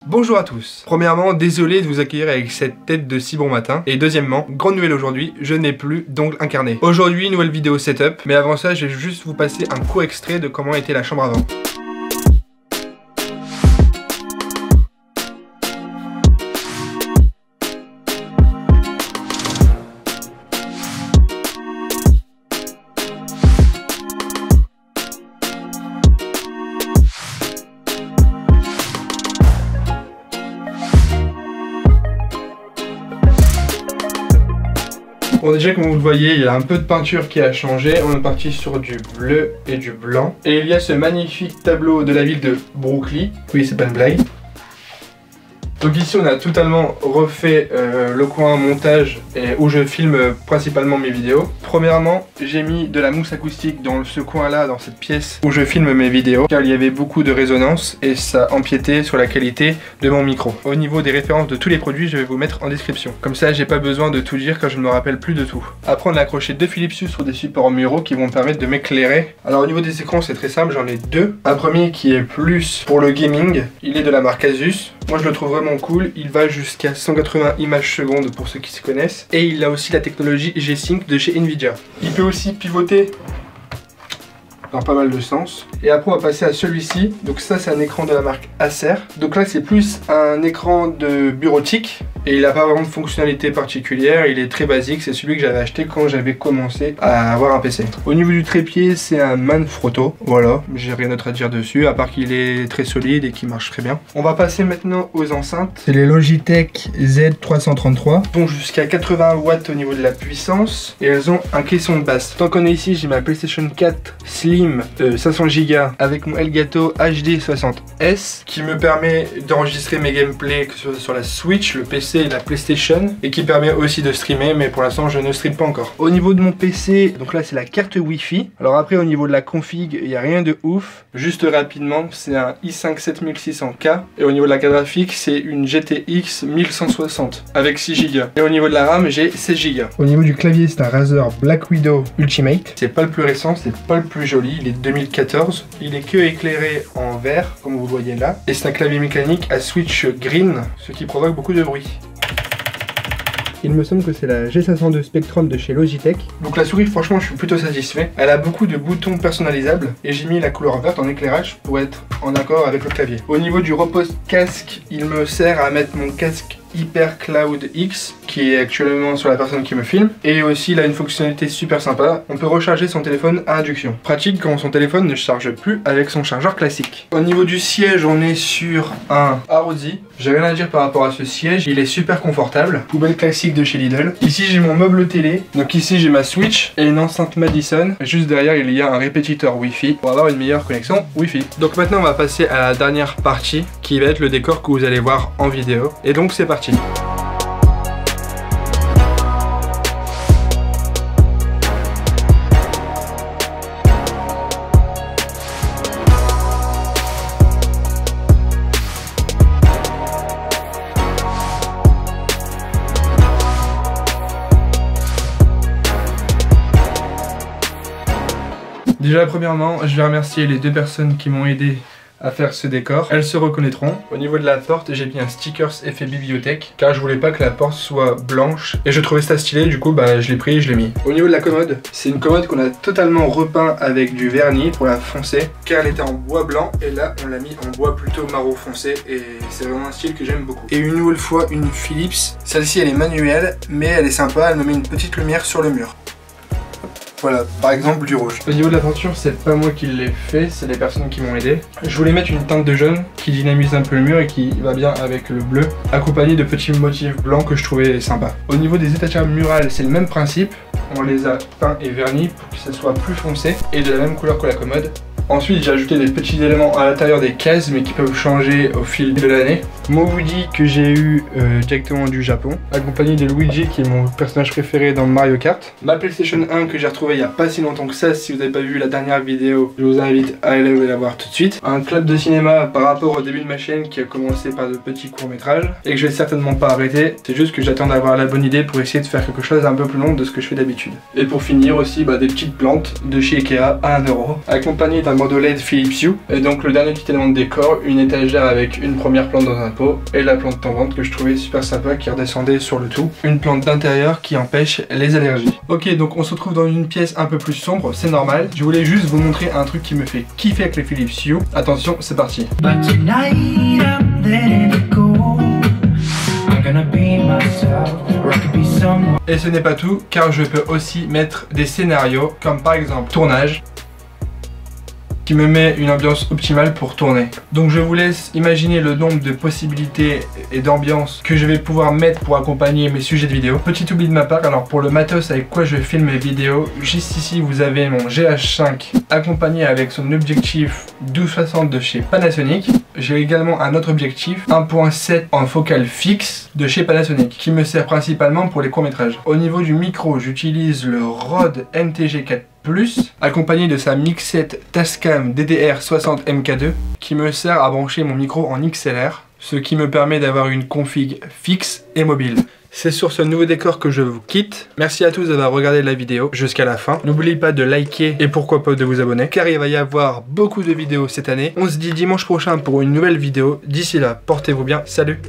Bonjour à tous. Premièrement, désolé de vous accueillir avec cette tête de si bon matin. Et deuxièmement, grande nouvelle aujourd'hui, je n'ai plus d'ongles incarnés. Aujourd'hui, nouvelle vidéo setup. Mais avant ça, je vais juste vous passer un court extrait de comment était la chambre avant. Bon, déjà comme vous le voyez, il y a un peu de peinture qui a changé. On est parti sur du bleu et du blanc. Et il y a ce magnifique tableau de la ville de Brooklyn. Oui, c'est pas une blague. Donc ici on a totalement refait le coin montage où je filme principalement mes vidéos. Premièrement, j'ai mis de la mousse acoustique dans ce coin là, dans cette pièce où je filme mes vidéos, car il y avait beaucoup de résonance et ça empiétait sur la qualité de mon micro. Au niveau des références de tous les produits, je vais vous mettre en description. Comme ça j'ai pas besoin de tout dire quand je ne me rappelle plus de tout. Après on a accroché deux Philips Hue sur des supports muraux qui vont me permettre de m'éclairer. Alors au niveau des écrans c'est très simple, j'en ai deux. Un premier qui est plus pour le gaming, il est de la marque Asus. Moi je le trouve vraiment cool, il va jusqu'à 180 images secondes pour ceux qui se connaissent. Et il a aussi la technologie G-Sync de chez Nvidia. Il peut aussi pivoter dans pas mal de sens. Et après on va passer à celui-ci. Donc ça c'est un écran de la marque Acer. Donc là c'est plus un écran de bureautique. Et il n'a pas vraiment de fonctionnalité particulière, il est très basique, c'est celui que j'avais acheté quand j'avais commencé à avoir un PC. Au niveau du trépied, c'est un Manfrotto, voilà, j'ai rien d'autre à dire dessus, à part qu'il est très solide et qu'il marche très bien. On va passer maintenant aux enceintes. C'est les Logitech Z333, elles vont jusqu'à 80 watts au niveau de la puissance, et elles ont un caisson de basse. Tant qu'on est ici, j'ai ma PlayStation 4 Slim 500 Go avec mon Elgato HD 60S, qui me permet d'enregistrer mes gameplays que ce soit sur la Switch, le PC, et la PlayStation, et qui permet aussi de streamer, mais pour l'instant je ne stream pas encore. Au niveau de mon PC, donc là c'est la carte Wi-Fi. Alors après au niveau de la config, il n'y a rien de ouf. Juste rapidement, c'est un i5 7600K, et au niveau de la carte graphique, c'est une GTX 1160 avec 6 Go. Et au niveau de la RAM, j'ai 16 Go. Au niveau du clavier, c'est un Razer Black Widow Ultimate. C'est pas le plus récent, c'est pas le plus joli, il est de 2014. Il est que éclairé en vert, comme vous voyez là. Et c'est un clavier mécanique à switch green, ce qui provoque beaucoup de bruit. Il me semble que c'est la G502 Spectrum de chez Logitech. Donc la souris, franchement, je suis plutôt satisfait. Elle a beaucoup de boutons personnalisables et j'ai mis la couleur verte en éclairage pour être en accord avec le clavier. Au niveau du repose casque, il me sert à mettre mon casque Hyper Cloud X qui est actuellement sur la personne qui me filme, et aussi il a une fonctionnalité super sympa, on peut recharger son téléphone à induction. Pratique quand son téléphone ne charge plus avec son chargeur classique. Au niveau du siège, on est sur un Arrozi. J'ai rien à dire par rapport à ce siège, il est super confortable. Poubelle classique de chez Lidl. Ici j'ai mon meuble télé, donc ici j'ai ma Switch et une enceinte Madison. Et juste derrière il y a un répétiteur Wi-Fi pour avoir une meilleure connexion Wi-Fi. Donc maintenant on va passer à la dernière partie qui va être le décor que vous allez voir en vidéo. Et donc c'est parti. Déjà premièrement, je vais remercier les deux personnes qui m'ont aidé à faire ce décor. Elles se reconnaîtront. Au niveau de la porte, j'ai mis un stickers effet bibliothèque car je voulais pas que la porte soit blanche et je trouvais ça stylé, du coup bah je l'ai pris et je l'ai mis. Au niveau de la commode, c'est une commode qu'on a totalement repeint avec du vernis pour la foncer car elle était en bois blanc et là on l'a mis en bois plutôt marron foncé et c'est vraiment un style que j'aime beaucoup. Et une nouvelle fois une Philips, celle-ci elle est manuelle mais elle est sympa, elle me met une petite lumière sur le mur. Voilà, par exemple du rouge. Au niveau de la peinture, c'est pas moi qui l'ai fait, c'est les personnes qui m'ont aidé. Je voulais mettre une teinte de jaune qui dynamise un peu le mur et qui va bien avec le bleu, accompagné de petits motifs blancs que je trouvais sympa. Au niveau des étagères murales, c'est le même principe. On les a peints et vernis pour que ça soit plus foncé et de la même couleur que la commode. Ensuite, j'ai ajouté des petits éléments à l'intérieur des cases, mais qui peuvent changer au fil de l'année. Mon Woody que j'ai eu directement du Japon, accompagné de Luigi qui est mon personnage préféré dans Mario Kart. Ma PlayStation 1 que j'ai retrouvée il n'y a pas si longtemps que ça. Si vous n'avez pas vu la dernière vidéo, je vous invite à aller la voir tout de suite. Un club de cinéma par rapport au début de ma chaîne qui a commencé par de petits courts-métrages et que je vais certainement pas arrêter. C'est juste que j'attends d'avoir la bonne idée pour essayer de faire quelque chose d'un peu plus long de ce que je fais d'habitude. Et pour finir aussi, des petites plantes de chez Ikea à 1 €, accompagné d'un un bandeau LED Philips Hue. Et donc le dernier petit élément de décor, une étagère avec une première plante dans un pot et la plante tombante que je trouvais super sympa qui redescendait sur le tout. Une plante d'intérieur qui empêche les allergies. Ok, donc on se retrouve dans une pièce un peu plus sombre, c'est normal. Je voulais juste vous montrer un truc qui me fait kiffer avec les Philips Hue. Attention, c'est parti. Et ce n'est pas tout, car je peux aussi mettre des scénarios, comme par exemple tournage, qui me met une ambiance optimale pour tourner. Donc je vous laisse imaginer le nombre de possibilités et d'ambiances que je vais pouvoir mettre pour accompagner mes sujets de vidéo. Petit oubli de ma part, alors pour le matos avec quoi je filme mes vidéos, juste ici vous avez mon GH5 accompagné avec son objectif 12-60 de chez Panasonic. J'ai également un autre objectif 1.7 en focale fixe de chez Panasonic qui me sert principalement pour les courts-métrages. Au niveau du micro, j'utilise le Rode NTG4+, accompagné de sa mixette Tascam DDR60 MK2 qui me sert à brancher mon micro en XLR, ce qui me permet d'avoir une config fixe et mobile. C'est sur ce nouveau décor que je vous quitte. Merci à tous d'avoir regardé la vidéo jusqu'à la fin. N'oubliez pas de liker et pourquoi pas de vous abonner, car il va y avoir beaucoup de vidéos cette année. On se dit dimanche prochain pour une nouvelle vidéo. D'ici là, portez-vous bien. Salut!